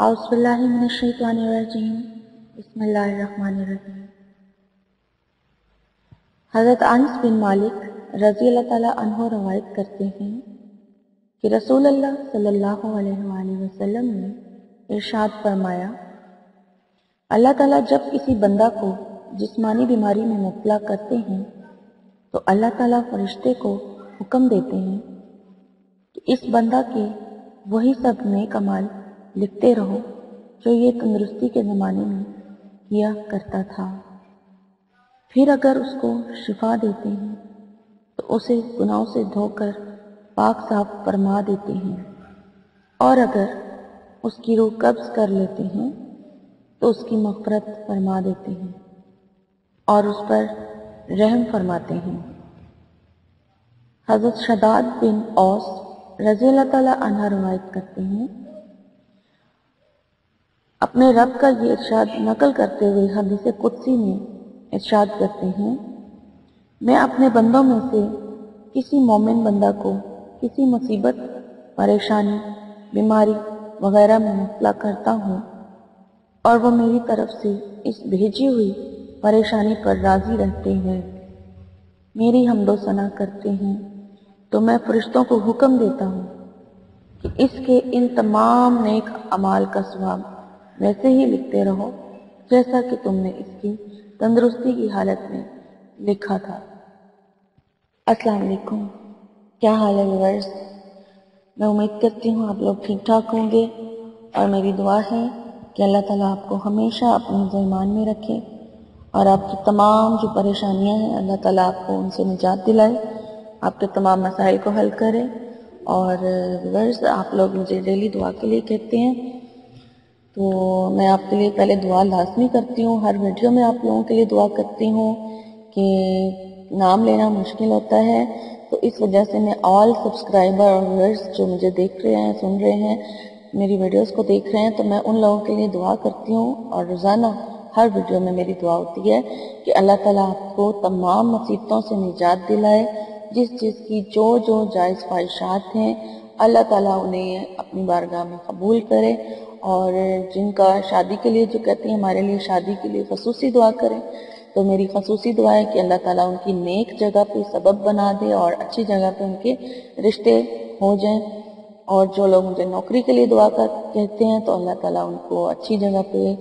اعوذ باللہ من الشیطان الرجیم بسم اللہ الرحمن الرحیم۔ حضرت انس بن مالک رضی اللہ تعالیٰ عنہ روایت کرتے ہیں کہ رسول اللہ صلی اللہ علیہ وآلہ وسلم نے ارشاد فرمایا، اللہ تعالیٰ جب کسی بندہ کو جسمانی بیماری میں مبتلا کرتے ہیں تو اللہ تعالیٰ فرشتے کو حکم دیتے ہیں کہ اس بندہ کے وہی سب نیک اعمال لکھتے رہو جو یہ تندرستی کے زمانے میں کیا کرتا تھا۔ پھر اگر اس کو شفا دیتے ہیں تو اسے گناہوں سے دھو کر پاک صاف فرما دیتے ہیں، اور اگر اس کی روح قبض کر لیتے ہیں تو اس کی مغفرت فرما دیتے ہیں اور اس پر رحم فرماتے ہیں۔ حضرت شداد بن اوس رضی اللہ تعالیٰ عنہ روایت کرتے ہیں، اپنے رب کا یہ ارشاد نقل کرتے ہوئے حدیث قدسی میں ارشاد کرتے ہیں، میں اپنے بندوں میں سے کسی مومن بندہ کو کسی مصیبت، پریشانی، بیماری وغیرہ میں مبتلا کرتا ہوں اور وہ میری طرف سے اس بھیجی ہوئی پریشانی پر راضی رہتے ہیں، میری حمد و ثنا کرتے ہیں، تو میں فرشتوں کو حکم دیتا ہوں کہ اس کے ان تمام نیک اعمال کا ثواب ویسے ہی لکھتے رہو جیسا کہ تم نے اس کی تندرستی کی حالت میں لکھا تھا۔ السلام علیکم، کیا حال ہے ویورز؟ میں امید کرتی ہوں آپ لوگ ٹھیک ٹھاک ہوں گے، اور میری دعا ہے کہ اللہ تعالیٰ آپ کو ہمیشہ اپنے ایمان میں رکھے اور آپ کی تمام جو پریشانیاں ہیں اللہ تعالیٰ آپ کو ان سے نجات دلائے، آپ کے تمام مسائل کو حل کرے۔ اور ویورز، آپ لوگ مجھے ڈیلی دعا کے لیے کہتے ہیں، تو میں آپ کے لیے پہلے دعا لازمی کرتی ہوں، ہر ویڈیو میں آپ لوگوں کے لیے دعا کرتی ہوں کہ نام لینا مشکل ہوتا ہے، تو اس وجہ سے میں آل سبسکرائبر اور ویورز جو مجھے دیکھ رہے ہیں، سن رہے ہیں، میری ویڈیوز کو دیکھ رہے ہیں، تو میں ان لوگوں کے لیے دعا کرتی ہوں، اور روزانہ ہر ویڈیو میں میری دعا ہوتی ہے کہ اللہ تعالیٰ آپ کو تمام مصیبتوں سے نجات دلائے، جس کی جو جائز خواہشات ہیں اللہ تعالیٰ انہیں اپنی بارگاہ میں قبول کرے، اور جن کا شادی کے لیے جو کہتے ہیں ہمارے لیے شادی کے لیے خصوصی دعا کریں، تو میری خصوصی دعا ہے کہ اللہ تعالیٰ ان کی نیک جگہ پہ سبب بنا دے اور اچھی جگہ پہ ان کے رشتے ہو جائیں، اور جو لوگ مجھے نوکری کے لیے دعا کہتے ہیں تو اللہ تعالیٰ ان کو اچھی جگہ پہ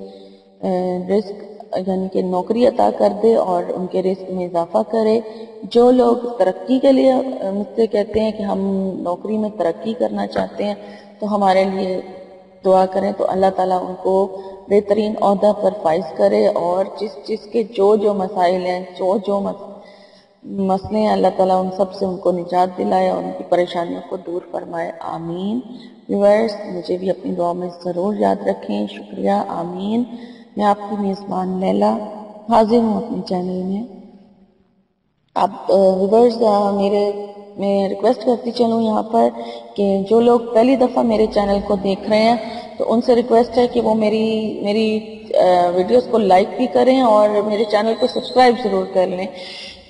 رزق یعنی کہ نوکری عطا کر دے اور ان کے رزق میں اضافہ کرے۔ جو لوگ ترقی کے لیے مجھ سے کہتے ہیں کہ ہم نوکری میں ترقی کرنا چاہتے ہیں تو ہمارے لیے دعا کریں، تو اللہ تعالیٰ ان کو بہترین عہدہ پر فائز کرے، اور جس کے جو مسائل ہیں، جو مسئلے ہیں، اللہ تعالیٰ ان سب سے ان کو نجات دلائے اور ان کی پریشانیوں کو دور فرمائے، آمین۔ ویورز، مجھے بھی اپنی دعا میں ضرور یاد رکھیں، شکریہ، آمین۔ میں آپ کی میزبان لیلا حاضر ہوں اپنے چینل میں۔ اب ویورز، میں ریکویسٹ کرتی چلوں یہاں پر کہ جو لوگ پہلی دفعہ میرے چینل کو دیکھ رہے ہیں تو ان سے ریکویسٹ ہے کہ وہ میری ویڈیوز کو لائک بھی کریں اور میرے چینل کو سبسکرائب ضرور کر لیں،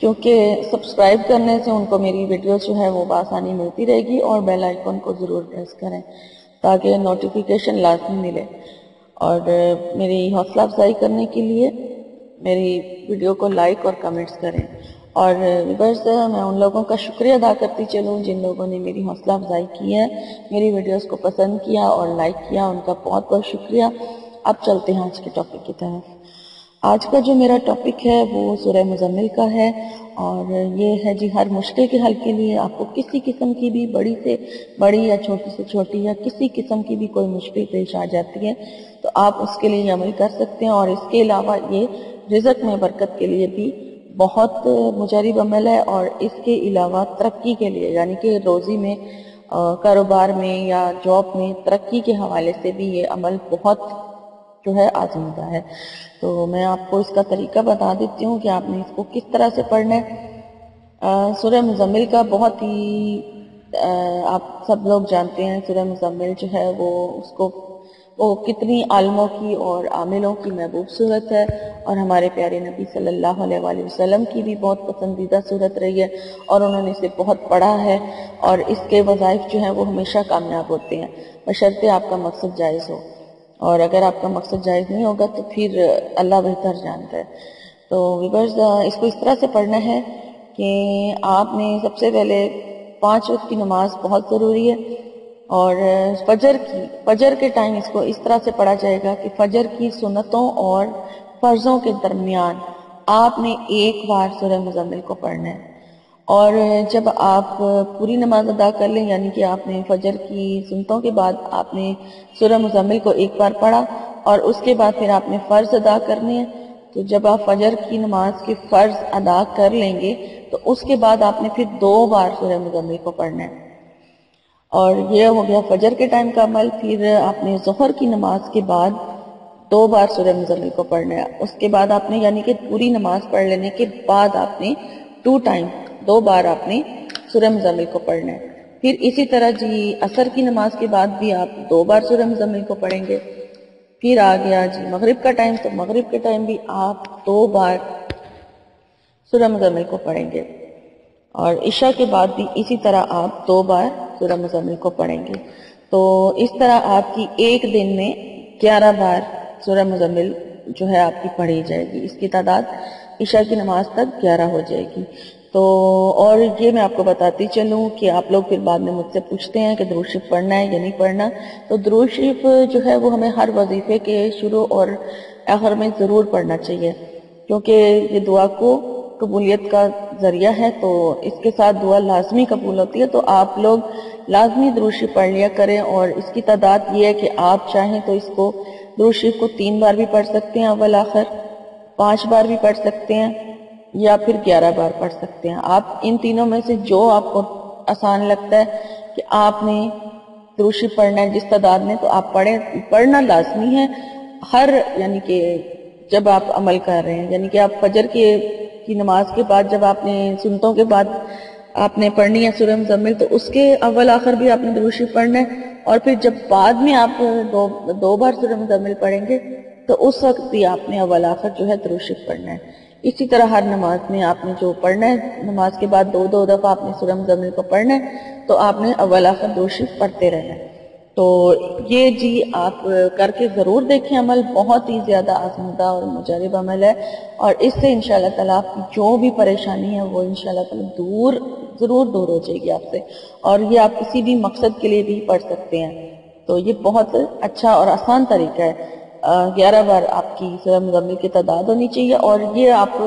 کیونکہ سبسکرائب کرنے سے ان کو میری ویڈیوز جو ہے وہ بآسانی ملتی رہے گی، اور بیل آئیکن کو ضرور پریس کریں تاکہ نوٹیفیکیشن لازمی ملے، اور میری حوصلہ افزائی کرنے کے لیے میری ویڈیو کو لائک اور کمنٹس کریں۔ اور ویورز، میں ان لوگوں کا شکریہ ادا کرتی چلوں جن لوگوں نے میری حوصلہ افزائی کی ہے، میری ویڈیوز کو پسند کیا اور لائک کیا، ان کا بہت بہت شکریہ۔ اب چلتے ہیں آج کے ٹاپک کی طرف۔ آج کا جو میرا ٹاپک ہے وہ سورہ مزمل کا ہے، اور یہ ہے ہر مشکل کے حل کے لیے آپ کو کسی قسم کی بھی بڑی سے بڑی یا چھوٹی سے چھوٹی یا کسی قسم کی بھی کوئی مشکل پیش آ جاتی ہے تو آپ اس کے لیے عمل کر سکتے ہیں، اور اس کے علاوہ یہ رزق میں برکت کے لیے بھی بہت مجرب عمل ہے، اور اس کے علاوہ ترقی کے لیے یعنی کہ روزی میں، کاروبار میں یا جاب میں ترقی کے حوالے سے بھی یہ عمل بہت جو ہے آزمودہ ہے۔ تو میں آپ کو اس کا طریقہ بتا دیتی ہوں کہ آپ نے اس کو کس طرح سے پڑھنا ہے۔ سورہ مزمل کا بہت ہی آپ سب لوگ جانتے ہیں، سورہ مزمل جو ہے وہ کتنی عالموں کی اور عاملوں کی محبوب صورت ہے، اور ہمارے پیارے نبی صلی اللہ علیہ وآلہ وسلم کی بھی بہت پسندیدہ صورت رہی ہے، اور انہوں نے اسے بہت پڑھا ہے، اور اس کے وظائف جو ہیں وہ ہمیشہ کامیاب ہوتے ہیں بشرطے آپ کا مقصد جائز ہو۔ اور اگر آپ کا مقصد جائز نہیں ہوگا تو پھر اللہ بہتر جانتا ہے. تو ویورز اس کو اس طرح سے پڑھنا ہے کہ آپ نے سب سے پہلے 5 وقت کی نماز بہت ضروری ہے، اور فجر کے ٹائم اس کو اس طرح سے پڑھا جائے گا کہ فجر کی سنتوں اور فرضوں کے درمیان آپ نے ایک بار سورہ مزمل کو پڑھنا ہے. اور جب آپ پوری نماز ادا کر لیں، یعنی کہ آپ نے فجر کی سنتوں کے بعد آپ نے سورہ مزمل کو ایک بار پڑھا اور اس کے بعد پھر آپ نے فرض ادا کرنے ہیں، تو جب آپ فجر کی نماز کے فرض ادا کر لیں گے تو اس کے بعد آپ نے پھر 2 بار سورہ مزمل کو پڑھنا ہے. اور یہ ہو گیا فجر کے ٹائم کا عمل. پھر آپ نے ظہر کی نماز کے بعد 2 بار سورہ مزمل کو پڑھنا ہے. اس کے بعد آپ نے یعنی کہ پوری نماز پڑھ لینے کے بعد آپ نے 2 بار آپ نے سورہ مزمل کو پڑھنا ہے. پھر اسی طرح عصر کی نماز کے بعد بھی آپ 2 بار سورہ مزمل کو پڑھیں گے. پھر آ گیا مغرب کا ٹائم، تو مغرب کے ٹائم بھی آپ 2 بار سورہ مزمل کو پڑھیں گے. اور عشاء کے بعد بھی اسی طرح آپ 2 بار سورہ مزمل کو پڑھیں گے. تو اس طرح آپ کی ایک دن میں 11 بار سورہ مزمل جو ہے آپ کی پڑھی جائے گی. اس کی تعداد عشاء کی نماز تک 11 ہو جائے گی. تو اور یہ میں آپ کو بتاتی چلوں کہ آپ لوگ پھر بعد میں مجھ سے پوچھتے ہیں کہ درود شریف پڑھنا ہے یا نہیں پڑھنا. تو درود شریف جو ہے وہ ہمیں ہر وظیفے کے شروع اور آخر میں ضرور پڑھنا چاہیے، کیونکہ یہ دعا کو قبولیت کا ذریعہ ہے. تو اس کے ساتھ دعا لازمی قبول ہوتی ہے. تو آپ لوگ لازمی درود شریف پڑھ لیا کریں. اور اس کی تعداد یہ ہے کہ آپ چاہیں تو اس کو درود شریف کو 3 بار بھی پڑھ سکتے ہیں اول آخر، 5 بار بھی پڑھ سکتے ہیں، یا پھر 11 بار پڑھ سکتے ہیں. آپ ان تینوں میں سے جو آپ کو آسان لگتا ہے کہ آپ نے درود شریف پڑھنا ہے جس تعداد میں، تو آپ پڑھیں. پڑھنا لازمی ہے یعنی کہ جب آپ عمل کر رہے ہیں، یعنی کہ آپ فجر کی نماز کے بعد جب آپ نے سنتوں کے بعد آپ نے پڑھنی ہے سورہ مزمل، تو اس کے اول آخر بھی آپ نے درود شریف پڑھنا ہے. اور پھر جب بعد میں آپ 2 بار سورہ مزمل پڑھیں گے تو اس وقت بھی آپ نے اول آخر جو ہے درود شریف پڑھنا ہے. اسی طرح ہر نماز میں آپ نے جو پڑھنا ہے، نماز کے بعد 2 دفعہ آپ نے سورہ مزمل کو پڑھنا ہے، تو آپ نے اول آخر درود شریف پڑھتے رہنا ہے. تو یہ آپ کر کے ضرور دیکھیں. عمل بہت ہی زیادہ آزمودہ اور مجرب عمل ہے، اور اس سے انشاءاللہ تعالیٰ آپ کی جو بھی پریشانی ہے وہ انشاءاللہ تعالیٰ ضرور دور ہو جائے گی آپ سے. اور یہ آپ کسی بھی مقصد کے لیے بھی پڑھ سکتے ہیں. تو یہ بہت اچھا اور آسان طریقہ ہے. 11 بار آپ کی سورہ مزمل کی تعداد ہونی چاہیے. اور یہ آپ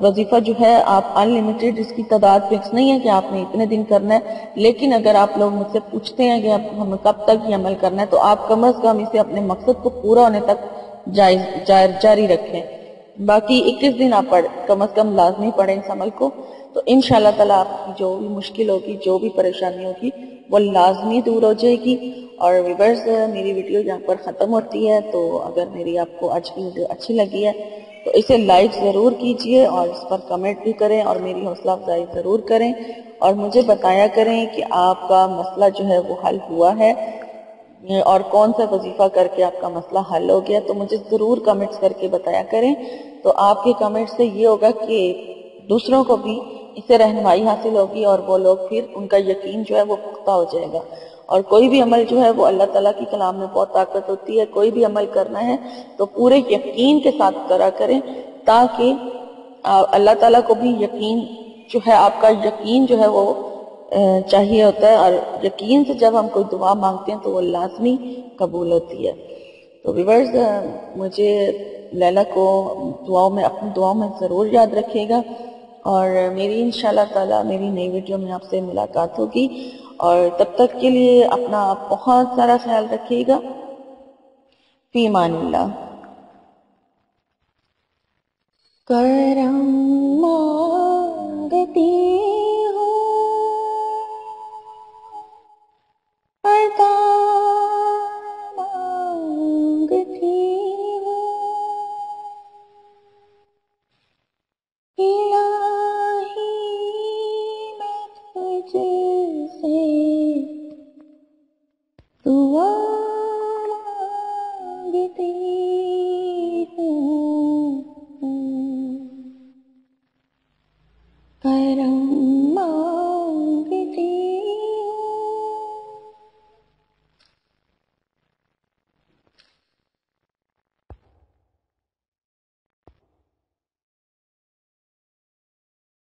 وظیفہ جو ہے آپ انلیمیٹڈ، اس کی تعداد فکس نہیں ہے کہ آپ نے اتنے دن کرنا ہے. لیکن اگر آپ لوگ مجھ سے پوچھتے ہیں کہ ہمیں کب تک یہ عمل کرنا ہے، تو آپ کم از کم اسے اپنے مقصد کو پورا ہونے تک جاری رکھیں. باقی 21 دن آپ کم از کم لازمی پڑھیں اس عمل کو. تو انشاءاللہ تعالیٰ آپ کی جو بھی مشکل ہوگی، جو بھی پریشانی ہوگی، وہ لازمی دور ہو جائے گی. اور ویورز میری ویڈیو یہاں پر ختم ہوتی ہے. تو اگر میری آپ کو آج کی ویڈیو اچھی لگی ہے تو اسے لائک ضرور کیجئے، اور اس پر کمنٹ بھی کریں، اور میری حوصلہ افزائی ضرور کریں، اور مجھے بتایا کریں کہ آپ کا مسئلہ جو ہے وہ حل ہوا ہے، اور کون سا وظیفہ کر کے آپ کا مسئلہ حل ہو گیا. تو مجھے ضرور کمنٹس کر کے بتایا کریں. تو آپ کے کمنٹ سے یہ ہوگا کہ دوسروں کو بھی اس سے رہنمائی حاصل ہوگی، اور وہ لوگ پھر ان کا یقین جو ہے وہ پختہ ہو جائے گا. اور کوئی بھی عمل جو ہے وہ اللہ تعالیٰ کی کلام میں بہت طاقت ہوتی ہے. کوئی بھی عمل کرنا ہے تو پورے یقین کے ساتھ کرا کریں، تاکہ اللہ تعالیٰ کو بھی یقین جو ہے، آپ کا یقین جو ہے وہ چاہیے ہوتا ہے. اور یقین سے جب ہم کوئی دعا مانگتے ہیں تو وہ لازمی قبول ہوتی ہے. تو ویورز مجھے لیلا کو اپنی دعاؤں میں ضرور یاد رکھیے گا. اور میری انشاءاللہ تعالیٰ میری نئی ویڈیو میں آپ سے ملاقات ہوگی. اور تب تک کے لیے اپنا بہت سارا خیال رکھیے گا. فی امان اللہ. کرم